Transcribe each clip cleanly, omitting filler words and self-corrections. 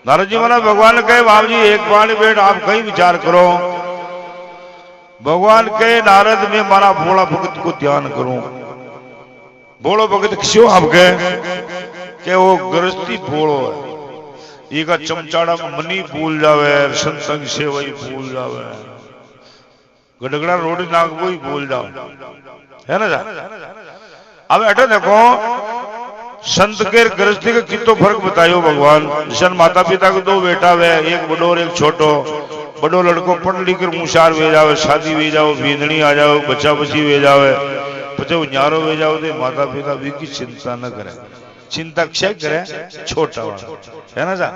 नारद जी महाराज भगवान कहे बाबू जी एक बार बैठ आप कहीं विचार करो। भगवान कहे नारद में मारा भोला भगत को ध्यान करूं। भोलो भगत क्यों आपके के वो गृहस्थी भोलो है। ये का चमचाड़ा मनी भूल जावे, संसंग सेवा ही भूल जावे, गड़गड़ा रोटी नाक को ही भूल जाओ, है ना जा। अब ऐसा देखो संत के गृहस्थी का कितो फर्क बताइयो भगवान। जैसे माता पिता के दो बेटा वे, एक बड़ो और एक छोटो। बड़ो लड़को पढ़ लिख कर मुशार वे जावे, शादी वे जाओ, बींदनी आ जाओ, बच्चा बच्ची वे जावे, पचे न्यारो वे जाओ, तो माता पिता भी की चिंता न करे, चिंता क्षय करे छोटा वाला, है ना जा।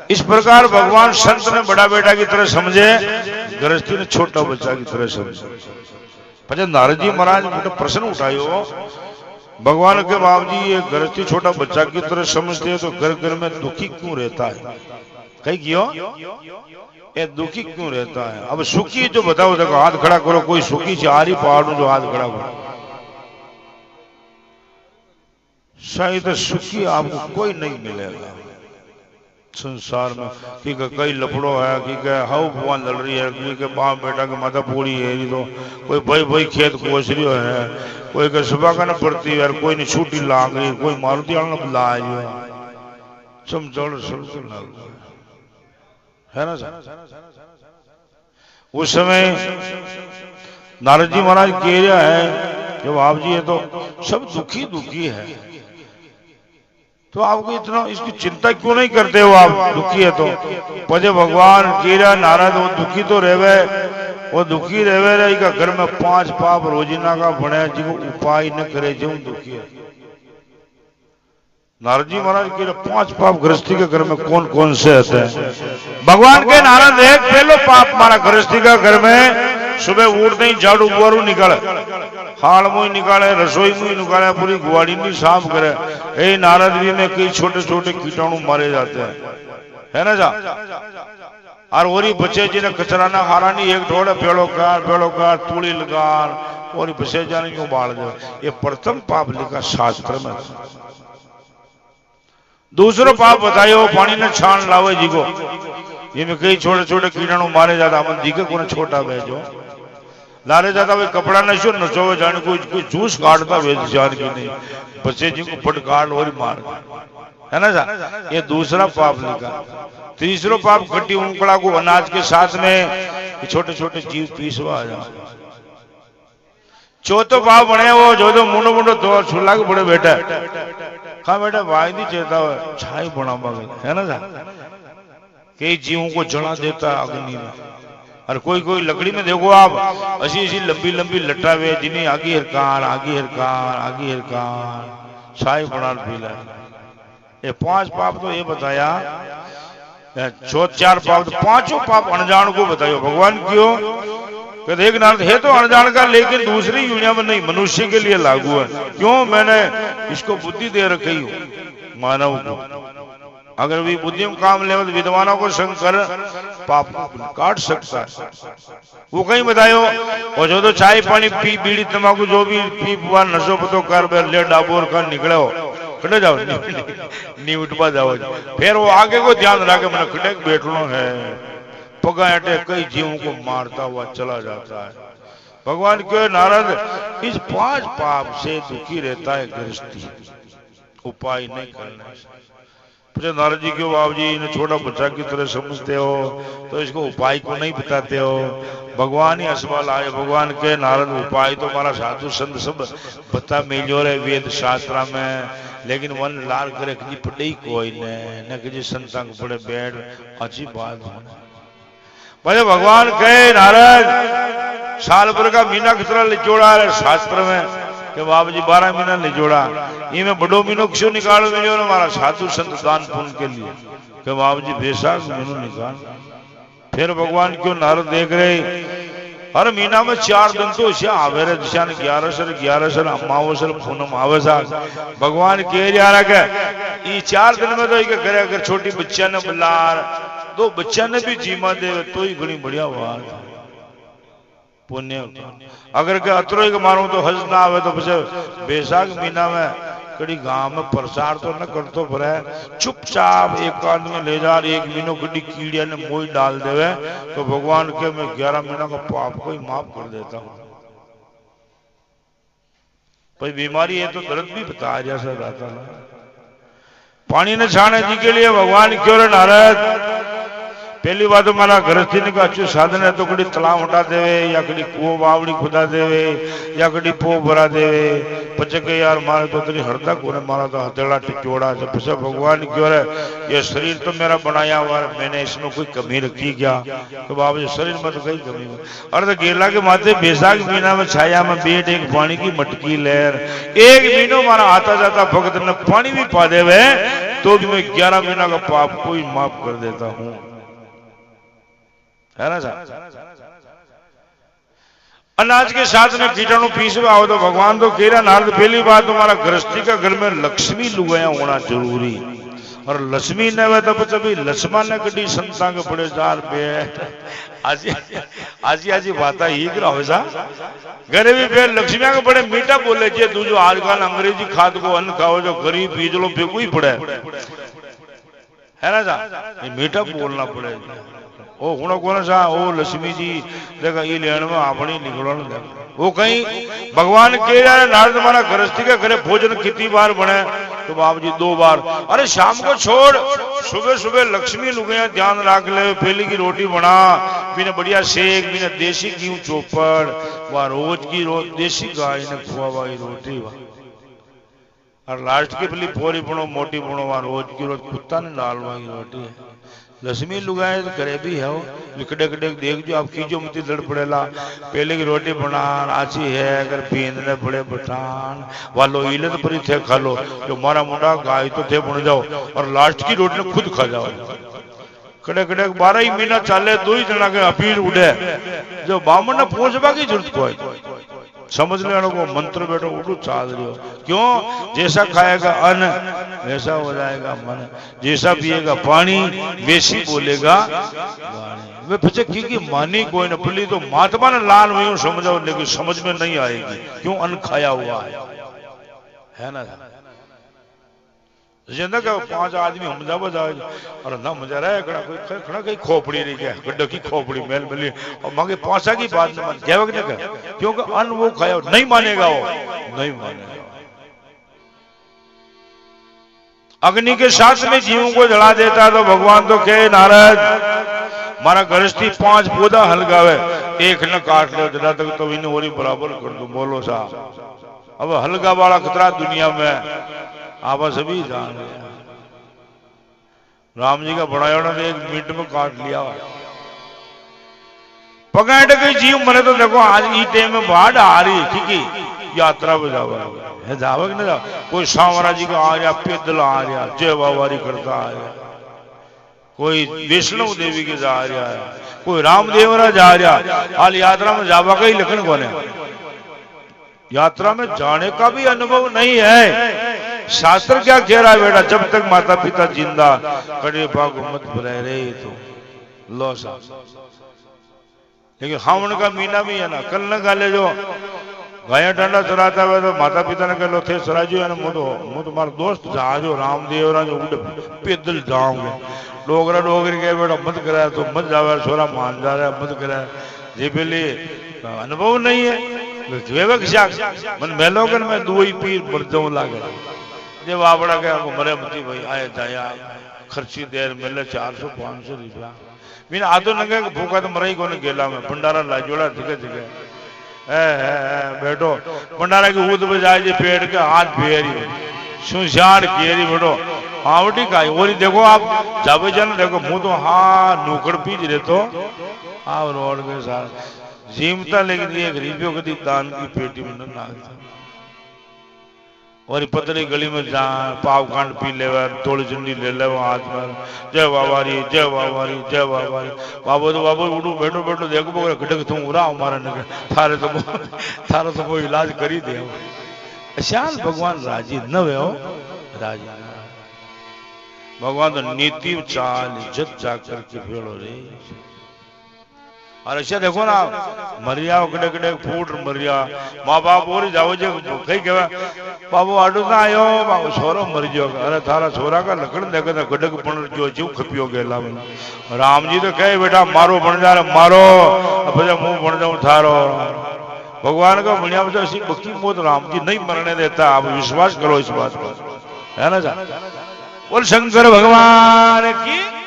इस प्रकार भगवान संत ने बड़ा बेटा की तरह समझे, गृहस्थी ने छोटा बच्चा की तरह समझे। पचे नारद जी महाराज प्रश्न उठायो भगवान के बाबू जी ये गृहस्थी छोटा बच्चा की तरह समझते हैं तो घर घर में दुखी क्यों रहता है? कहीं क्यों ये दुखी क्यों रहता है? अब सुखी जो बताओ, देखो हाथ खड़ा करो, कोई सुखी चार ही पहाड़ जो हाथ खड़ा करो। शायद सुखी आपको कोई नहीं मिलेगा संसार में। कि कई लफड़ो है, कि हाउ भगवान लड़ रही है, कि बाप बेटा के माता पूरी है, तो कोई भाई भाई खेत कोस रही है, कोई के सुबह का न पड़ती है, कोई ने छूटी लाग रही, कोई मारुति वाला न ला समझौड़ है ना सर। उस समय नारद जी महाराज कह रहा है कि आप जी ये तो सब दुखी दुखी है, तो आपको इतना इसकी चिंता क्यों नहीं करते हो? आप दुखी है तो पजे भगवान कीरा नारद वो दुखी तो रहवे, वो दुखी रहवे रही का घर में 5 पाप रोजीना का बने जिको उपाय न करे जो दुखी है। नारद जी महाराज के 5 पाप गृहस्थी के घर में कौन कौन से होते हैं? भगवान के नारद एक पहलो पाप हमारा गृहस्थी का घर में सुबह उठते ही झाड़ू बुआरू निकाले, हाल मुई निकाले, रसोई मुई निकाले, पूरी गुवाड़ी नहीं साफ करे। ए नारद जी में कई छोटे छोटे कीटाणु मारे जाते हैं, है ना जा। और वही बच्चे जिन्हें कचरा ना खाना नहीं, एक ढोड़े पेड़ो कार तूड़ी लगार और बच्चे जाने क्यों बाढ़ जाए। ये प्रथम पाप लिखा शास्त्र में। दूसरो पाप बताइयो पानी ने छान लावे जी को, ये में कई छोटे छोटे कीटाणु मारे जाता। हम दिखे को छोटा भेजो लाले जाता वे कपड़ा न शो नचो जाने कोई जूस काटता वे जान की नहीं, बच्चे जी को फटकार और मार, है ना जा। ये दूसरा पाप लिखा। तीसरो पाप खट्टी उंकड़ा को अनाज के साथ में छोटे छोटे जीव पीसवा आ जाओ। चौथो पाप बने वो जो तो मुंडो मुंडो दो छुला के बड़े बेटा खा बेटा वायदी चेता है छाई बना मांगे, है ना जा। कई जीवों को जला देता अग्नि में। और कोई कोई लकड़ी में देखो आप ऐसी ऐसी लंबी लंबी लट्टा वे जिन्हें आगे हिरकान छाई बना पीला। ये 5 पाप तो ये बताया, 4 पाप, 5 पाप अनजान को बताइयो भगवान क्यों कहते एक नारद है तो अनजान का, लेकिन दूसरी दुनिया में नहीं, मनुष्य के लिए लागू है। क्यों? मैंने इसको बुद्धि दे रखी हो मानव को, अगर भी बुद्धि में काम ले विद्वानों को संग कर पाप काट सकता है। वो कहीं बतायो और जो तो चाय पानी पी बीड़ी तंबाकू जो भी पी पुआ नशो पतो कर ले डाबोर का निकले हो खड़े जाओ नहीं उठवा जाओ। फिर वो आगे को ध्यान रखे मैंने खड़े बैठना है, पगा अटे कई जीवों को मारता हुआ चला जाता है। भगवान के नारद इस 5 पाप से दुखी रहता है गृहस्थी, उपाय नहीं करना। नारद जी क्यों बाबू जी इन्हें छोटा बच्चा की तरह समझते हो, तो इसको उपाय को नहीं बताते हो? भगवान ही असवाल आए। भगवान के नारद उपाय तो हमारा साधु संत सब बता मिलो रे वेद शास्त्र में, लेकिन वन लाल करे कि पढ़े कोई न कि संतां को पढ़े बैठ अच्छी बात है। भाई भगवान कहे नारद साल भर का महीना कितना लिचोड़ा है शास्त्र में कि बाबू जी 12 महीना निचोड़ा, इनमें बड़ो महीनो क्यों निकालो मिलो हमारा साधु संत दान पुण्य के लिए कि बाबू जी बैसाख महीनों निकाल। फिर भगवान क्यों नारद देख रहे हर महीना में 4 दिन तो इसे आवे रे दिशा 11 अमावसर पूनम आवेसा। भगवान कह रहा है ये 4 दिन में तो एक करे अगर छोटी बच्चा ने बुलार 2 बच्चा ने भी जीमा दे तो ही बड़ी बढ़िया बात पुण्य। अगर के अतरो के मारू तो हज ना आवे तो बैसाख महीना में कड़ी गांव में प्रचार तो न करतो भरे चुपचाप एकांत में ले जा एक महीनों कड़ी कीड़िया ने मोई डाल देवे तो भगवान के मैं 11 महीना का पाप को ही माफ कर देता हूं। भाई बीमारी है तो दर्द भी बता जैसा रहता ना। पानी न छाने जी के लिए भगवान क्यों रे नारद। पहली बात हमारा गृहस्थी का अच्छे साधन है तो कड़ी तालाब हटा देवे या कड़ी कुओं बावड़ी खुदा देवे या कड़ी पो भरा देवे पचके यार मारे तो तेरी हरदा कोने मारा तो हथेड़ा टिचोड़ा से पीछे भगवान क्यों है ये शरीर तो मेरा बनाया हुआ है मैंने इसमें कोई कमी रखी क्या तो बाबू जी शरीर में तो कई कमी है। और तो गेला के माथे बैसाख महीना में छाया में बैठ एक पानी की मटकी लहर एक महीनों मारा आता जाता भक्त ने पानी भी पा देवे तो भी मैं 11 महीना का पाप को ही माफ कर देता हूँ, है ना साहब। अनाज के साथ में कीटाणु पीस आओ तो भगवान तो कह रहा नारद पहली बात तुम्हारा गृहस्थी का घर में लक्ष्मी लुगाया होना जरूरी और लक्ष्मी ने वे तब तभी लक्ष्मा ने कटी संता के बड़े जार पे आजी बात ही रहो सा घरे भी फिर लक्ष्मिया के बड़े मीठा बोले जे तू जो आजकल अंग्रेजी खाद को अन्न खाओ जो गरीब बीजलो फेंको ही पड़े, है ना सा मीठा बोलना पड़ेगा। ओ हुण कोन सा ओ लक्ष्मी जी देखा ये लेन में अपनी निकलो वो कहीं भगवान के यार नारद हमारा गृहस्थी के घरे भोजन कितनी बार बने तो बाबू जी 2 बार। अरे शाम को छोड़ सुबह सुबह लक्ष्मी लुगाया ध्यान रख ले पहले की रोटी बना बिना बढ़िया सेक बिना देसी घी चौपड़ वह रोज की देसी गाय ने खुआवाई रोटी और लास्ट की पहली फोरी बनो मोटी बनो वहां रोज की रोज कुत्ता ने डालवाई रोटी है। लक्ष्मी लुगाए तो करे भी है विकड़े कड़े देख जो आप कीजो मती लड़ पड़ेला पहले की रोटी बनान आची है अगर पींदने बड़े बठान वालो इले तो परी थे खा लो जो मारा मुंडा गाय तो थे बन जाओ और लास्ट की रोटी ने खुद खा जाओ। कड़े कड़े 12 ही महीना चाले 2 ही जना के अपील उड़े जो बामन ने पहुंचवा की जरूरत कोई समझ लेने को मंत्र बैठो उड़ू चाल रहे हो क्यों जैसा खाएगा अन्न वैसा हो जाएगा मन जैसा पिएगा पानी वैसी बोलेगा वे पीछे की मानी कोई न पली तो महात्मा ने लाल हुई समझो लेकिन समझ में नहीं आएगी क्यों अन्न खाया हुआ है ना जिंदा का 5 आदमी हमजा बजा और ना मजा रहा है खड़ा कहीं खोपड़ी नहीं क्या गड्ढे की खोपड़ी मेल मिली और मांगे 5 की बात न मान क्या वक्त क्या क्योंकि अन्न वो खाया नहीं मानेगा वो नहीं मानेगा। अग्नि के साथ में जीवों को जला देता तो भगवान तो कहे नारद मारा गृहस्थी 5 पौधा हलगावे एक न काट लो जरा तक तो इन्हें और बराबर कर दो बोलो साहब। अब हलगा वाला खतरा दुनिया में आप सभी जान रहे राम जी का बड़ा ने 1 मिनट में काट लिया पकड़ के जीव मने तो देखो आज ई टाइम में बाढ़ आ रही ठीक यात्रा पे जावा जावे कि ना जाओ कोई सांवरा जी का आ रहा पैदल आ रहा जय बाबारी करता आ रहा कोई वैष्णव देवी के जा रहा है कोई रामदेवरा जा रहा हाल यात्रा में जावा का ही लखन कौन है यात्रा में जाने का भी अनुभव नहीं है। शास्त्र क्या कह रहा है बेटा जब तक माता पिता जिंदा कड़े भाग मत बुलाए रहे तो लो सा लेकिन हावण का महीना भी है ना कल न गाले जो गाया डंडा चराता हुआ तो माता पिता ने कहो थे सराजू है ना मु तुम्हारा दोस्त जहाजो रामदेव जो उड़े पैदल जाओगे डोगरा डोगरी कहे बेटा मत कराया तो मत जावे छोरा मान जा रहा मत कराया जी पहले अनुभव नहीं है मन मेलोगन में 2 ही पीर मर्दों लागे जब आपड़ा क्या मरे मती भाई आए जाया खर्ची देर मिले 400-500 रुपया मीन आधो नंगे भूखा तो मरा ही को गेला में भंडारा ला जोड़ा जगह जगह बैठो भंडारा की ऊद बजाए जे पेड़ के हाथ फेरी सुशान केरी बैठो आवटी का और देखो आप जावे जन देखो मुंह तो हाँ नूकड़ पीज रहे तो आप रोड के साथ जीमता लेकिन 1 रुपये कभी दान की पेटी में न नागता और पतली गली में जा पाव कांड पी ले तोड़ चंडी ले ले हाथ में जय बाबारी जय बाबारी जय बाबारी बाबू तो बाबू उड़ू बैठो बैठो देखो घटक तुम उड़ा हमारा निकल थारे तो वो इलाज करी दे श्याल भगवान राजी न वे हो राजी भगवान तो नीति चाल इज्जत जाकर के भेड़ो रे और ऐसे देखो ना मरिया कड़े कड़े फूट मरिया माँ बाप और जाओ जो कई कहवा बाबू आडू ना आयो बाबू छोरो मर गयो अरे थारा छोरा का लकड़ देखे तो गडक पण जो जीव खपियो गेला राम जी तो कहे बेटा मारो बन जा मारो अब मुंह बन जाऊं थारो भगवान का बढ़िया बच्चा ऐसी भक्ति मोत राम जी नहीं मरने देता आप विश्वास करो इस बात पर है ना जा बोल शंकर भगवान की